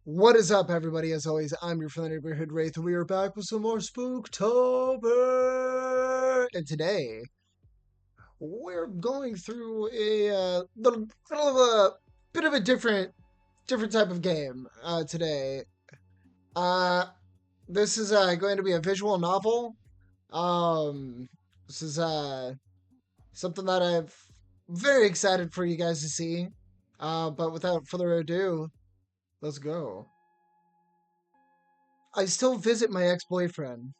What is up, everybody? As always, I'm your friendly neighborhood Wraith, and we are back with some more Spooktober. And today, we're going through a little of a bit of a different type of game today. Uh, this is going to be a visual novel. Um, this is something that I'm very excited for you guys to see. But without further ado, let's go. I still visit my ex-boyfriend.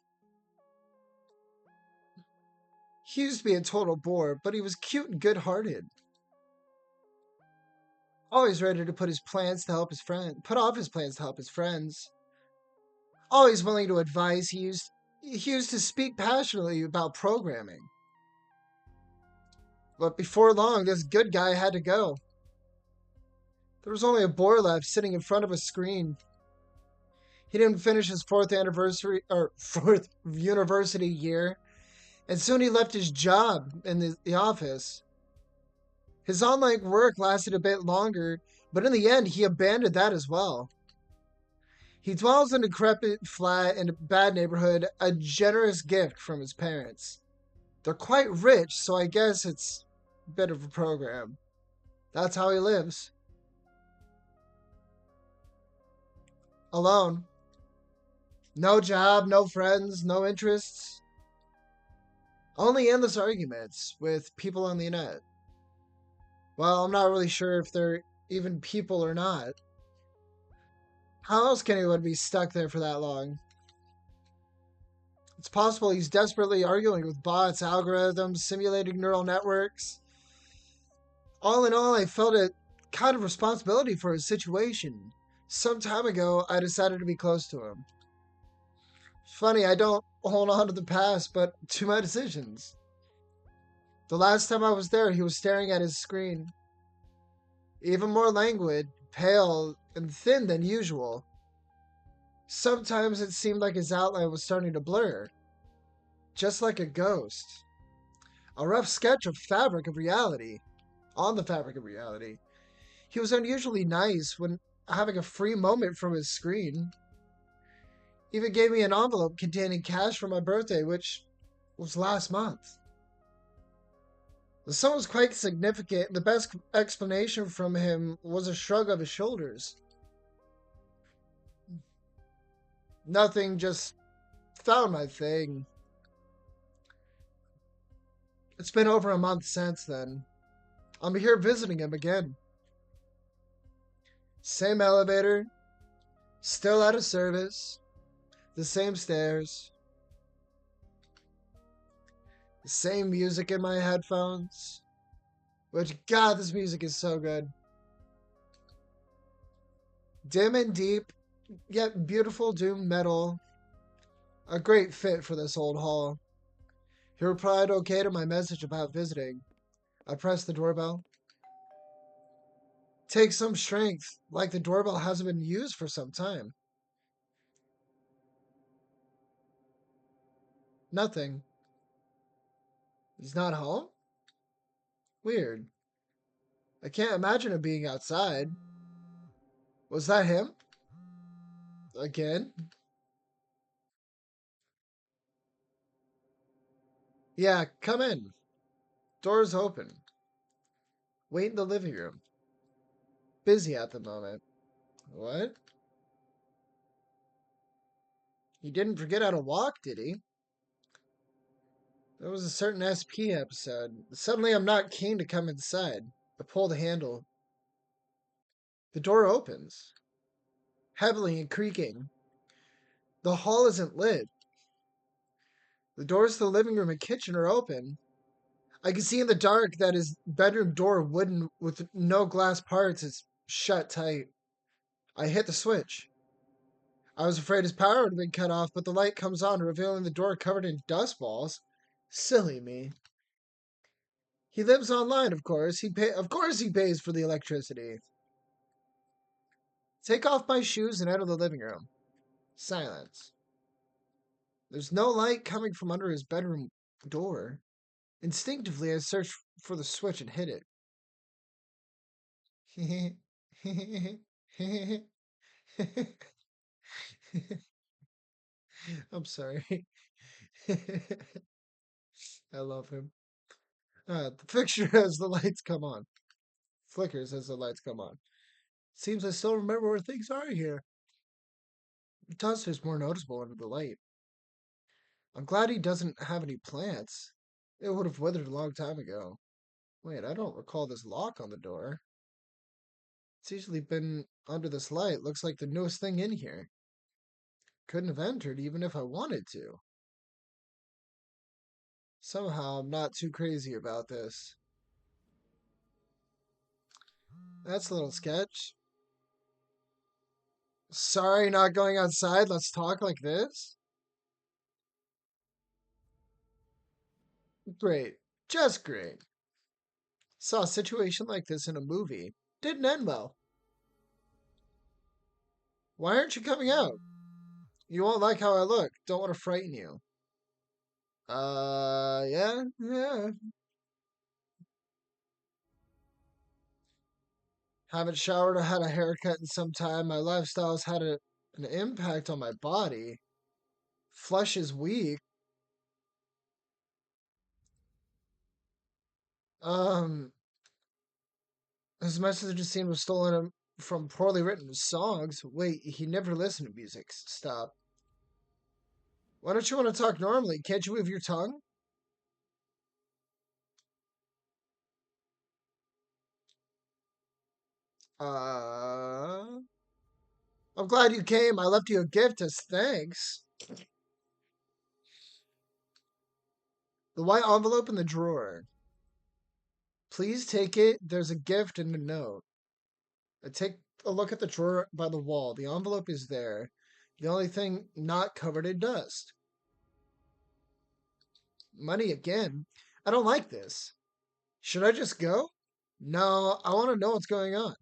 He used to be a total bore, but he was cute and good-hearted. Always ready to put off his plans to help his friends. Always willing to advise, he used to speak passionately about programming. But before long, this good guy had to go. There was only a bore left sitting in front of a screen. He didn't finish his fourth university year, and soon he left his job in the office. His online work lasted a bit longer, but in the end, he abandoned that as well. He dwells in a decrepit flat in a bad neighborhood, a generous gift from his parents. They're quite rich, so I guess it's a bit of a program. That's how he lives. Alone. No job, no friends, no interests. Only endless arguments with people on the internet. Well, I'm not really sure if they're even people or not. How else can anyone be stuck there for that long? It's possible he's desperately arguing with bots, algorithms, simulating neural networks. All in all, I felt a kind of responsibility for his situation. Some time ago, I decided to be close to him. Funny, I don't hold on to the past, but to my decisions. The last time I was there, he was staring at his screen. Even more languid, pale, and thin than usual. Sometimes it seemed like his outline was starting to blur, just like a ghost. A rough sketch of fabric of reality. On the fabric of reality. He was unusually nice when having a free moment from his screen. Even gave me an envelope containing cash for my birthday, which was last month. The sum was quite significant. The best explanation from him was a shrug of his shoulders. Nothing, just found my thing. It's been over a month since then. I'm here visiting him again. Same elevator, still out of service, the same stairs, the same music in my headphones. Which, God, this music is so good. Dim and deep, yet beautiful doom metal. A great fit for this old hall. He replied okay to my message about visiting. I pressed the doorbell. Takes some strength, like the doorbell hasn't been used for some time. Nothing. He's not home? Weird. I can't imagine him being outside. Was that him? Again? Yeah, come in. Door's open. Wait in the living room. Busy at the moment. What? He didn't forget how to walk, did he? There was a certain SP episode. Suddenly I'm not keen to come inside. I pull the handle. The door opens, heavily and creaking. The hall isn't lit. The doors to the living room and kitchen are open. I can see in the dark that his bedroom door, wooden with no glass parts, is shut tight. I hit the switch. I was afraid his power would have been cut off, but the light comes on, revealing the door covered in dust balls. Silly me. He lives online, of course. Of course he pays for the electricity. Take off my shoes and enter the living room. Silence. There's no light coming from under his bedroom door. Instinctively, I searched for the switch and hit it. I'm sorry. I love him. The fixture as the lights come on. Flickers as the lights come on. Seems I still remember where things are here. The dust is more noticeable under the light. I'm glad he doesn't have any plants. It would have withered a long time ago. Wait, I don't recall this lock on the door. It's usually been under this light. Looks like the newest thing in here. Couldn't have entered even if I wanted to. Somehow I'm not too crazy about this. That's a little sketch. Sorry, not going outside. Let's talk like this. Great. Just great. Saw a situation like this in a movie. Didn't end well. Why aren't you coming out? You won't like how I look. Don't want to frighten you. Yeah. Haven't showered or had a haircut in some time. My lifestyle's had an impact on my body. Flesh is weak. Um, his messages seem to have stolen him from poorly written songs. Wait, he never listened to music. Stop. Why don't you want to talk normally? Can't you move your tongue? Uh, I'm glad you came. I left you a gift as thanks. The white envelope in the drawer. Please take it. There's a gift and a note. I take a look at the drawer by the wall. The envelope is there. The only thing not covered in dust. Money again. I don't like this. Should I just go? No, I want to know what's going on.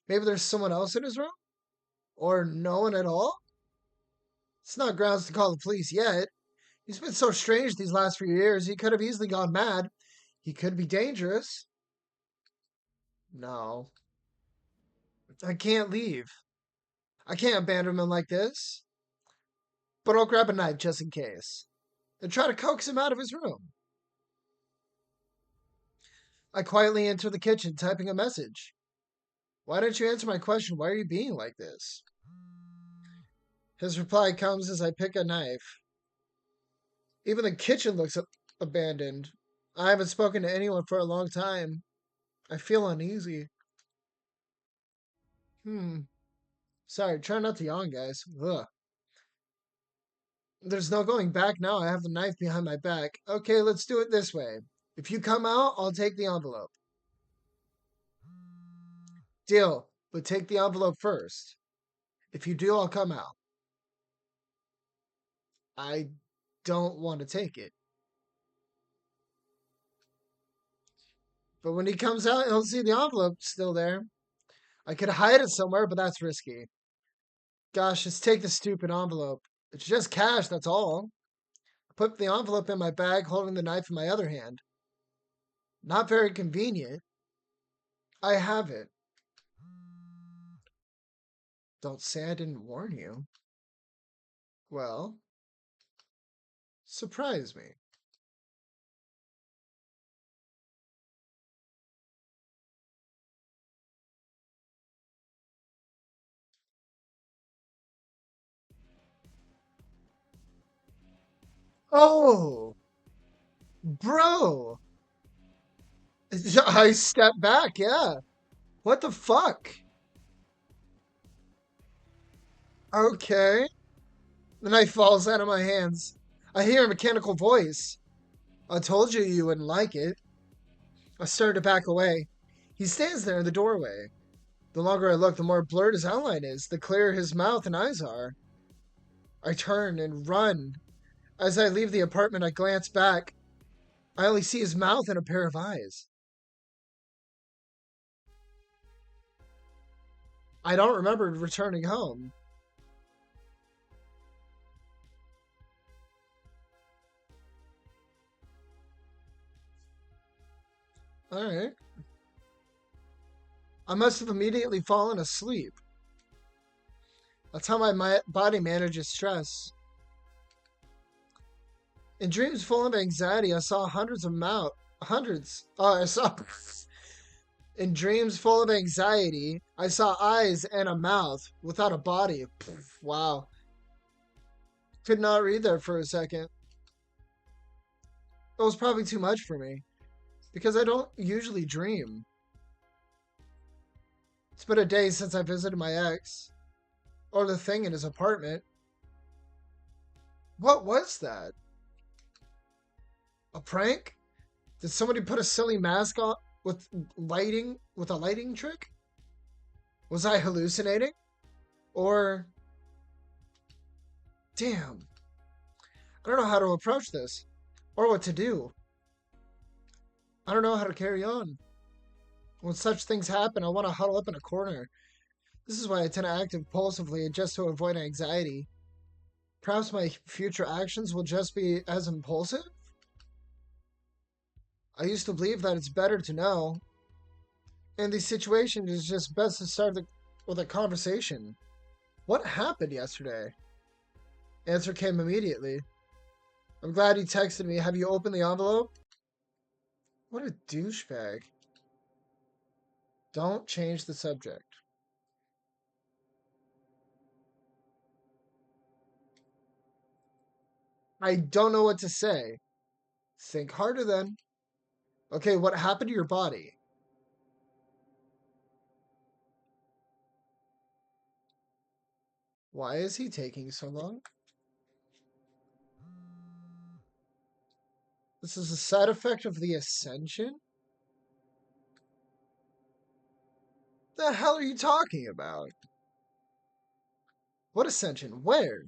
Maybe there's someone else in his room? Or no one at all? It's not grounds to call the police yet. He's been so strange these last few years. He could have easily gone mad. He could be dangerous. No, I can't leave. I can't abandon him like this. But I'll grab a knife just in case. And try to coax him out of his room. I quietly enter the kitchen, typing a message. Why don't you answer my question? Why are you being like this? His reply comes as I pick a knife. Even the kitchen looks abandoned. I haven't spoken to anyone for a long time. I feel uneasy. Sorry, try not to yawn, guys. Ugh. There's no going back now. I have the knife behind my back. Okay, let's do it this way. If you come out, I'll take the envelope. Deal, but take the envelope first. If you do, I'll come out. I don't want to take it. But when he comes out, he'll see the envelope still there. I could hide it somewhere, but that's risky. Gosh, just take the stupid envelope. It's just cash, that's all. I put the envelope in my bag, holding the knife in my other hand. Not very convenient. I have it. Don't say I didn't warn you. Well, surprise me. Oh, bro. I step back, yeah. What the fuck? Okay. The knife falls out of my hands. I hear a mechanical voice. I told you you wouldn't like it. I started to back away. He stands there in the doorway. The longer I look, the more blurred his outline is, the clearer his mouth and eyes are. I turn and run. As I leave the apartment, I glance back. I only see his mouth and a pair of eyes. I don't remember returning home. Alright. I must have immediately fallen asleep. That's how my body manages stress. In dreams full of anxiety, I saw hundreds. Oh, I saw. In dreams full of anxiety, I saw eyes and a mouth without a body. Pff, wow. Could not read there for a second. It was probably too much for me because I don't usually dream. It's been a day since I visited my ex or the thing in his apartment. What was that? A prank? Did somebody put a silly mask on with a lighting trick? Was I hallucinating? Or damn, I don't know how to approach this or what to do. I don't know how to carry on. When such things happen, I want to huddle up in a corner. This is why I tend to act impulsively just to avoid anxiety. Perhaps my future actions will just be as impulsive? I used to believe that it's better to know. In these situations, it's just best to start with a conversation. What happened yesterday? Answer came immediately. I'm glad you texted me. Have you opened the envelope? What a douchebag. Don't change the subject. I don't know what to say. Think harder then. Okay, what happened to your body? Why is he taking so long? This is a side effect of the ascension? The hell are you talking about? What ascension? Where?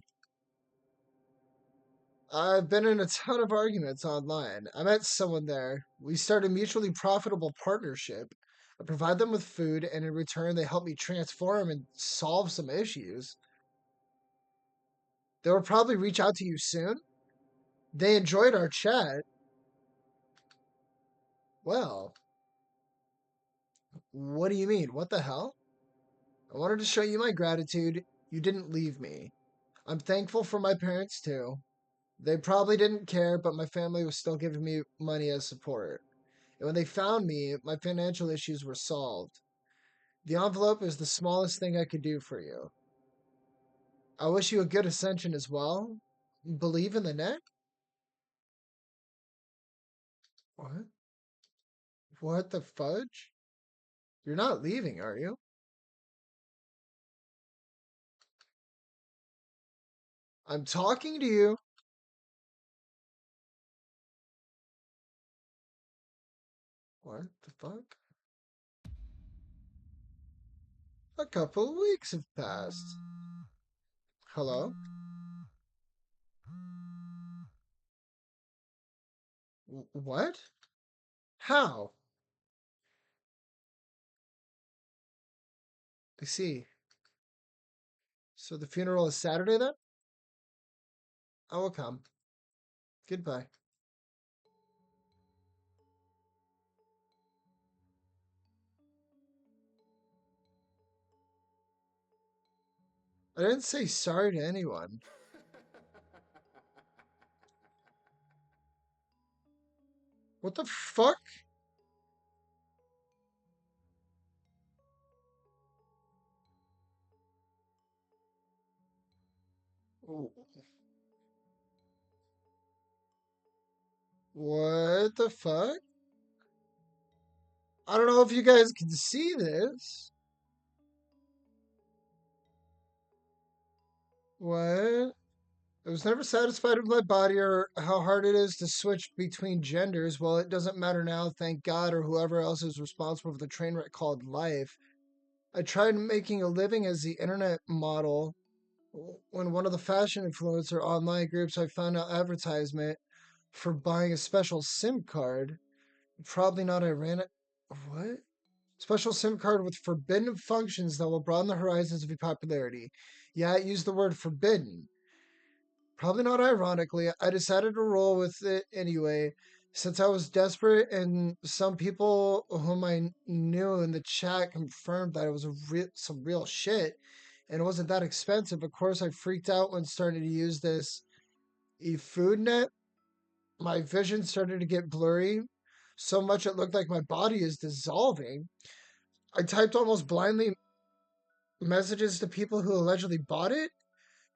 I've been in a ton of arguments online. I met someone there. We started a mutually profitable partnership. I provide them with food, and in return, they help me transform and solve some issues. They will probably reach out to you soon. They enjoyed our chat. Well, what do you mean? What the hell? I wanted to show you my gratitude. You didn't leave me. I'm thankful for my parents too. They probably didn't care, but my family was still giving me money as support. And when they found me, my financial issues were solved. The envelope is the smallest thing I could do for you. I wish you a good ascension as well. Believe in the net? What? What the fudge? You're not leaving, are you? I'm talking to you. What the fuck? A couple of weeks have passed. Hello? What? How? I see. So the funeral is Saturday then? I will come. Goodbye. I didn't say sorry to anyone. What the fuck? What the fuck? I don't know if you guys can see this. What? I was never satisfied with my body or how hard it is to switch between genders. Well, it doesn't matter now, thank God, or whoever else is responsible for the train wreck called life. I tried making a living as the internet model. When one of the fashion influencer online groups, I found out advertisement for buying a special SIM card. Probably not ironic. What? Special SIM card with forbidden functions that will broaden the horizons of your popularity. Yeah, it used the word forbidden. Probably not ironically, I decided to roll with it anyway, since I was desperate, and some people whom I knew in the chat confirmed that it was some real shit, and it wasn't that expensive. Of course, I freaked out when starting to use this eFood net. My vision started to get blurry, so much it looked like my body is dissolving. I typed almost blindly messages to people who allegedly bought it,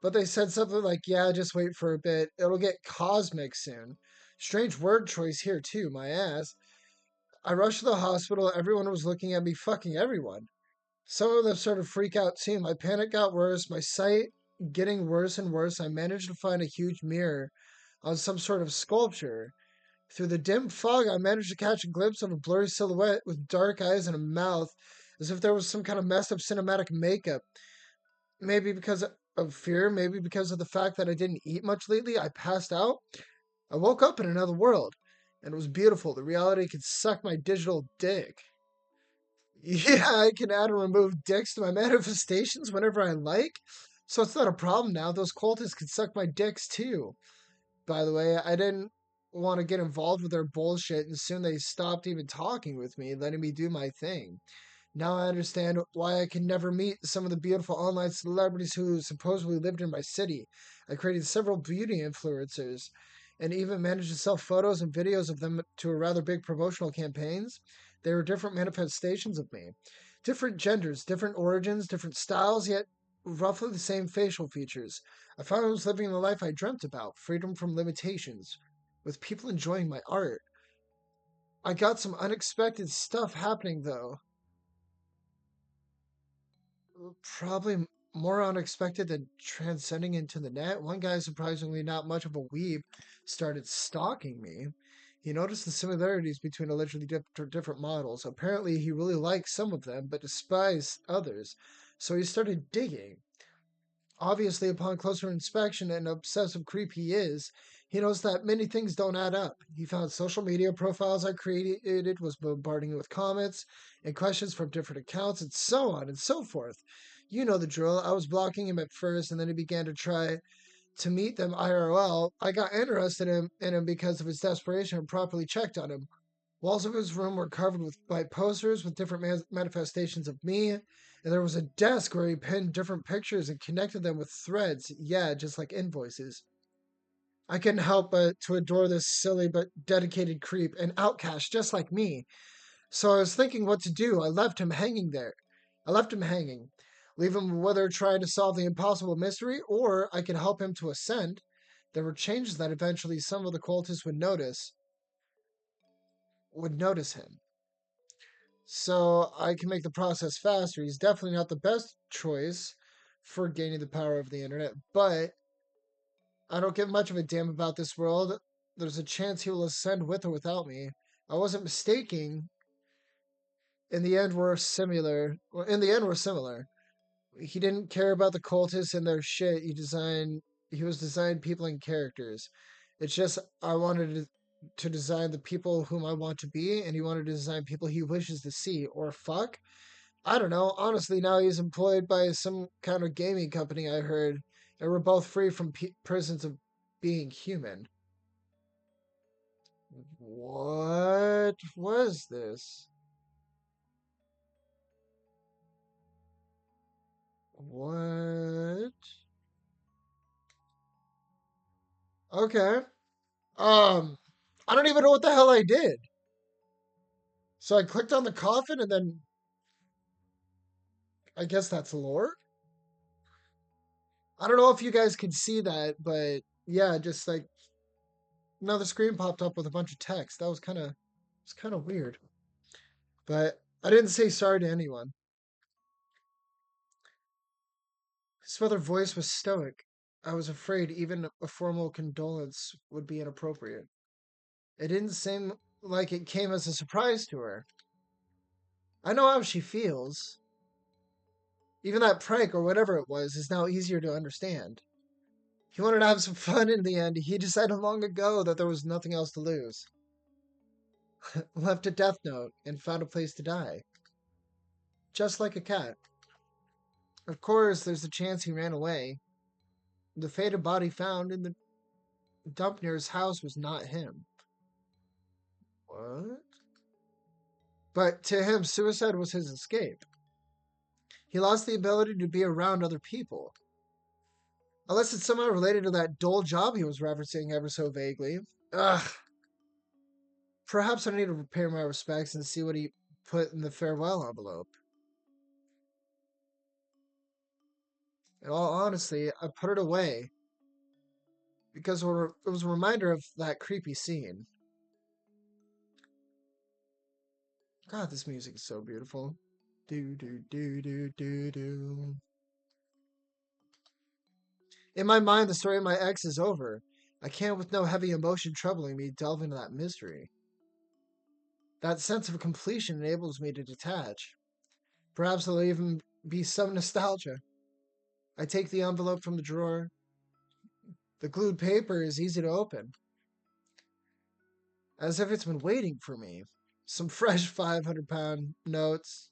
but they said something like, yeah, just wait for a bit. It'll get cosmic soon. Strange word choice here, too, my ass. I rushed to the hospital. Everyone was looking at me, fucking everyone. Some of them started to freak out too. My panic got worse, my sight getting worse and worse. I managed to find a huge mirror on some sort of sculpture. Through the dim fog, I managed to catch a glimpse of a blurry silhouette with dark eyes and a mouth, as if there was some kind of messed up cinematic makeup. Maybe because of fear, maybe because of the fact that I didn't eat much lately, I passed out. I woke up in another world, and it was beautiful. The reality could suck my digital dick. Yeah, I can add and remove dicks to my manifestations whenever I like. So it's not a problem now. Those cultists can suck my dicks too. By the way, I didn't want to get involved with their bullshit, and soon they stopped even talking with me, letting me do my thing. Now I understand why I can never meet some of the beautiful online celebrities who supposedly lived in my city. I created several beauty influencers and even managed to sell photos and videos of them to a rather big promotional campaigns. They were different manifestations of me. Different genders, different origins, different styles, yet roughly the same facial features. I found I was living the life I dreamt about, freedom from limitations, with people enjoying my art. I got some unexpected stuff happening though. Probably more unexpected than transcending into the net. One guy, surprisingly not much of a weeb, started stalking me. He noticed the similarities between allegedly different models. Apparently, he really liked some of them, but despised others. So he started digging. Obviously, upon closer inspection, and obsessive creep he is, he knows that many things don't add up. He found social media profiles I created, was bombarding me with comments and questions from different accounts, and so on and so forth. You know the drill. I was blocking him at first, and then he began to try to meet them IRL. I got interested in him because of his desperation and properly checked on him. Walls of his room were covered by posters with different manifestations of me, and there was a desk where he pinned different pictures and connected them with threads. Yeah, just like invoices. I couldn't help but to adore this silly but dedicated creep, an outcast just like me. So I was thinking what to do. I left him hanging there. I left him hanging. Leave him whether trying to solve the impossible mystery or I could help him to ascend. There were changes that eventually some of the cultists would notice him. So I can make the process faster. He's definitely not the best choice for gaining the power of the internet, but I don't give much of a damn about this world. There's a chance he will ascend with or without me. I wasn't mistaken. In the end, we're similar. Well, in the end, we're similar. He didn't care about the cultists and their shit. He was designed people and characters. It's just I wanted to design the people whom I want to be, and he wanted to design people he wishes to see or fuck. I don't know. Honestly, now he's employed by some kind of gaming company, I heard, and we're both free from prisons of being human. What was this? What? Okay. Um, I don't even know what the hell I did. So I clicked on the coffin and then I guess that's lore. I don't know if you guys could see that, but yeah, just like another screen popped up with a bunch of text. That was kind of weird. But I didn't say sorry to anyone. His mother's voice was stoic. I was afraid even a formal condolence would be inappropriate. It didn't seem like it came as a surprise to her. I know how she feels. Even that prank or whatever it was is now easier to understand. He wanted to have some fun in the end. He decided long ago that there was nothing else to lose. Left a death note and found a place to die. Just like a cat. Of course, there's a chance he ran away. The fated body found in the dump near his house was not him. What? But to him, suicide was his escape. He lost the ability to be around other people. Unless it's somehow related to that dull job he was referencing ever so vaguely. Ugh. Perhaps I need to pay my respects and see what he put in the farewell envelope. In all honesty, I put it away because it was a reminder of that creepy scene. God, this music is so beautiful. Do do do do do do. In my mind, the story of my ex is over. I can't, with no heavy emotion troubling me, delve into that mystery. That sense of completion enables me to detach. Perhaps there'll even be some nostalgia. I take the envelope from the drawer. The glued paper is easy to open, as if it's been waiting for me. Some fresh 500-pound notes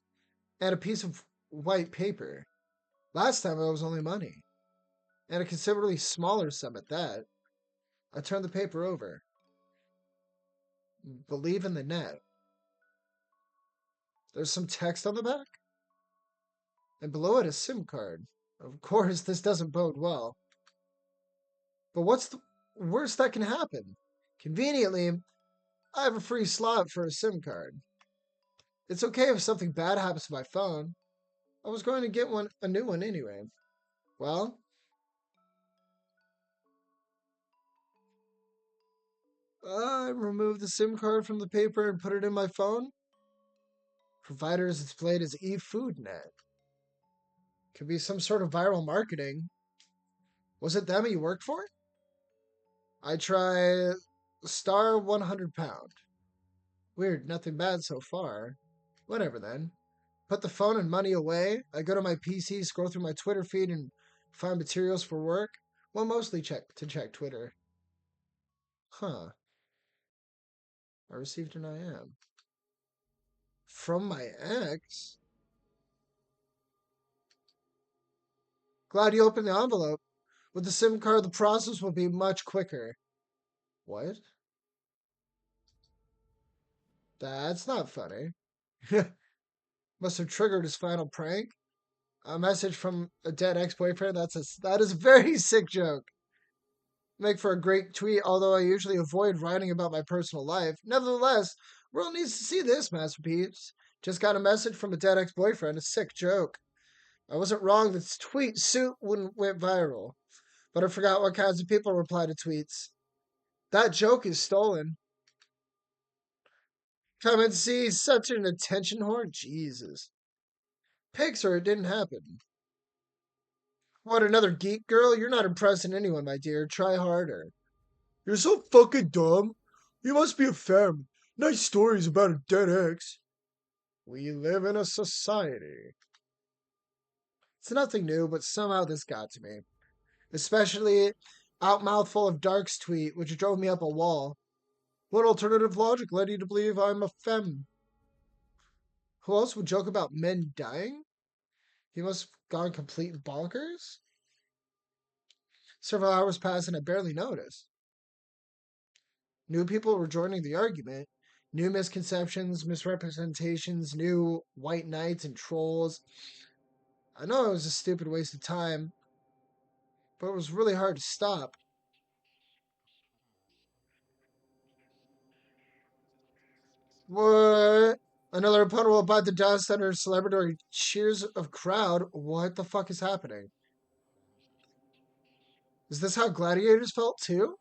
and a piece of white paper. Last time it was only money, and a considerably smaller sum at that. I turn the paper over. Believe in the net. There's some text on the back, and below it a SIM card. Of course, this doesn't bode well. But what's the worst that can happen? Conveniently, I have a free slot for a SIM card. It's okay if something bad happens to my phone. I was going to get a new one anyway. Well, I removed the SIM card from the paper and put it in my phone. Provider is displayed as eFoodNet. Could be some sort of viral marketing. Was it them you worked for? I try star 100 pound. Weird, nothing bad so far. Whatever then. Put the phone and money away. I go to my PC, scroll through my Twitter feed, and find materials for work. Well, mostly check Twitter. Huh. I received an IM. From my ex? Glad you opened the envelope. With the SIM card, the process will be much quicker. What? That's not funny. Must have triggered his final prank. A message from a dead ex-boyfriend. That is a very sick joke. Make for a great tweet, although I usually avoid writing about my personal life. Nevertheless, world needs to see this masterpiece. Just got a message from a dead ex-boyfriend. A sick joke. I wasn't wrong. This tweet suit went viral, but I forgot what kinds of people reply to tweets. That joke is stolen. Come and see such an attention whore. Jesus. Pixar, it didn't happen. What, another geek girl? You're not impressing anyone, my dear. Try harder. You're so fucking dumb. You must be a femme. Nice stories about a dead ex. We live in a society. It's nothing new, but somehow this got to me. Especially out mouthful of Dark's tweet, which drove me up a wall. What alternative logic led you to believe I'm a femme? Who else would joke about men dying? He must have gone complete bonkers? Several hours passed and I barely noticed. New people were joining the argument. New misconceptions, misrepresentations, new white knights and trolls. I know it was a stupid waste of time, but it was really hard to stop. What? Another opponent will bite the dust under celebratory cheers of crowd. What the fuck is happening? Is this how gladiators felt too?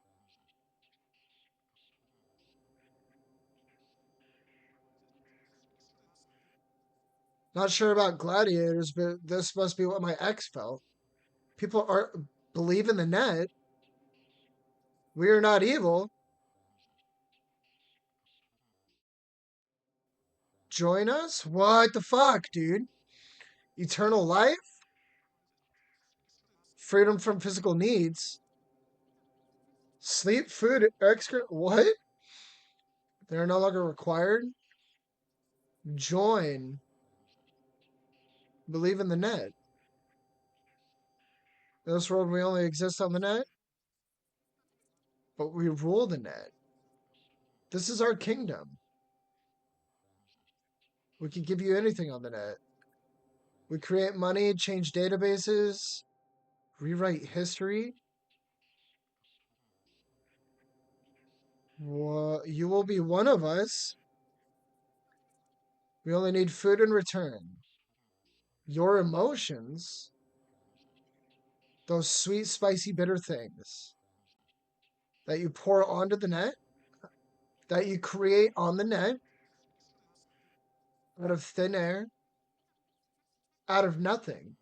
Not sure about gladiators, but this must be what my ex felt. People are believe in the net. We are not evil. Join us? What the fuck, dude? Eternal life? Freedom from physical needs? Sleep, food, excrement? What? They're no longer required? Join. Believe in the net. In this world, we only exist on the net, but we rule the net. This is our kingdom. We can give you anything on the net. We create money, change databases, rewrite history. Well, you will be one of us. We only need food in return. Your emotions, those sweet, spicy, bitter things that you pour onto the net, that you create on the net, out of thin air, out of nothing.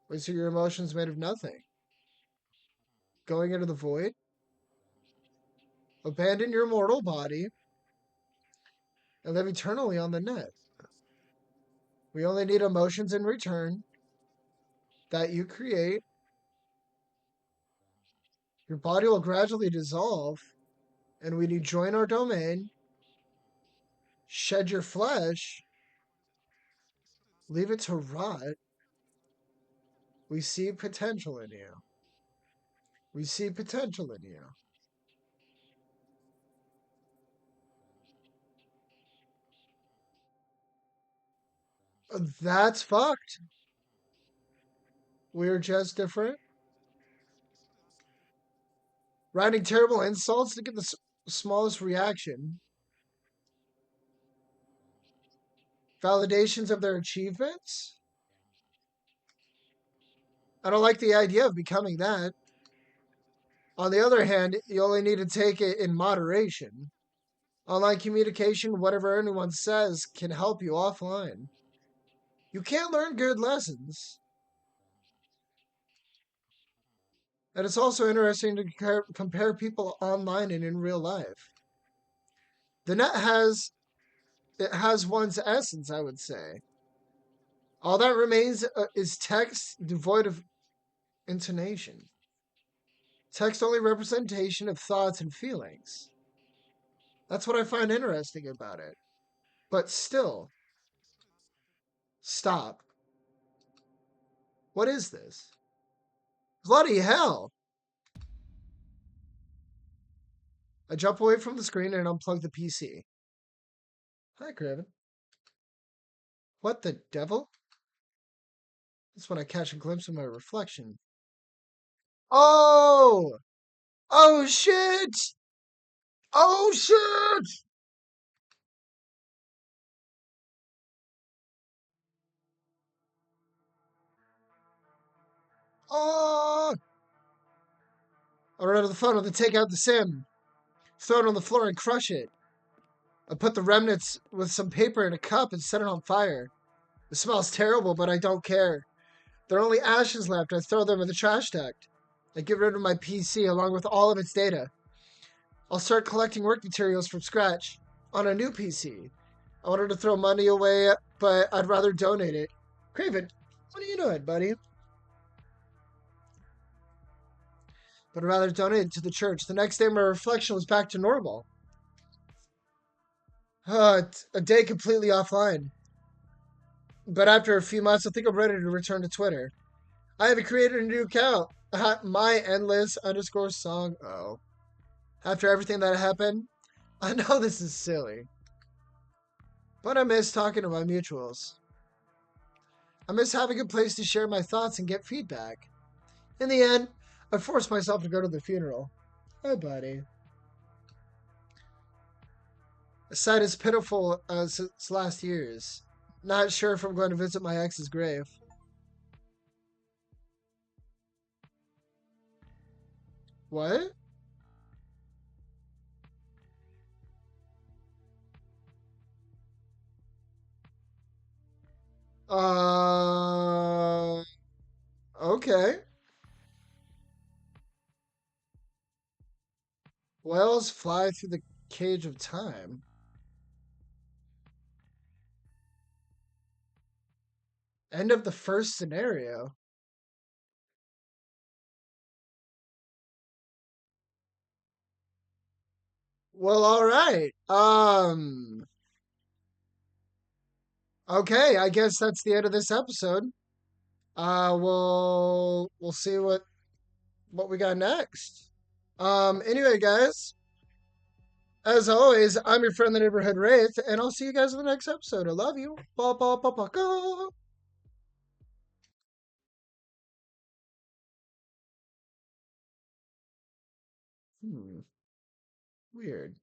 Wait, so your emotions made of nothing? Going into the void? Abandon your mortal body and live eternally on the net. We only need emotions in return that you create. Your body will gradually dissolve, and when you join our domain, shed your flesh, leave it to rot. We see potential in you. We see potential in you. That's fucked. We're just different. Writing terrible insults to get the smallest reaction. Validations of their achievements. I don't like the idea of becoming that. On the other hand, you only need to take it in moderation. Online communication, whatever anyone says, can help you offline. You can't learn good lessons. And it's also interesting to compare people online and in real life. The net has one's essence, I would say. All that remains is text devoid of intonation. Text only representation of thoughts and feelings. That's what I find interesting about it. But still, stop. What is this? Bloody hell! I jump away from the screen and unplug the PC. Hi, Craven. What the devil? That's when I catch a glimpse of my reflection. Oh! Oh shit! Oh shit! Oh! I run to the phone and take out the SIM, throw it on the floor and crush it. I put the remnants with some paper in a cup and set it on fire. It smells terrible, but I don't care. There are only ashes left. I throw them in the trash duct. I get rid of my PC along with all of its data. I'll start collecting work materials from scratch on a new PC. I wanted to throw money away, but I'd rather donate it. Craven, what are you doing, buddy? But I'd rather donate it to the church. The next day, my reflection was back to normal. A day completely offline. But after a few months, I think I'm ready to return to Twitter. I have created a new account. My endless underscore song. Oh. After everything that happened, I know this is silly. But I miss talking to my mutuals. I miss having a place to share my thoughts and get feedback. In the end, I forced myself to go to the funeral. Oh, buddy. A sight as pitiful as its last years. Not sure if I'm going to visit my ex's grave. What? Uh, okay. Whales fly through the cage of time. End of the first scenario. Well, all right. Okay, I guess that's the end of this episode. We'll see what we got next. Anyway, guys, As always, I'm your friendly neighborhood Wraith, and I'll see you guys in the next episode. I love you. Ba ba ba ba ga. Hmm. Weird.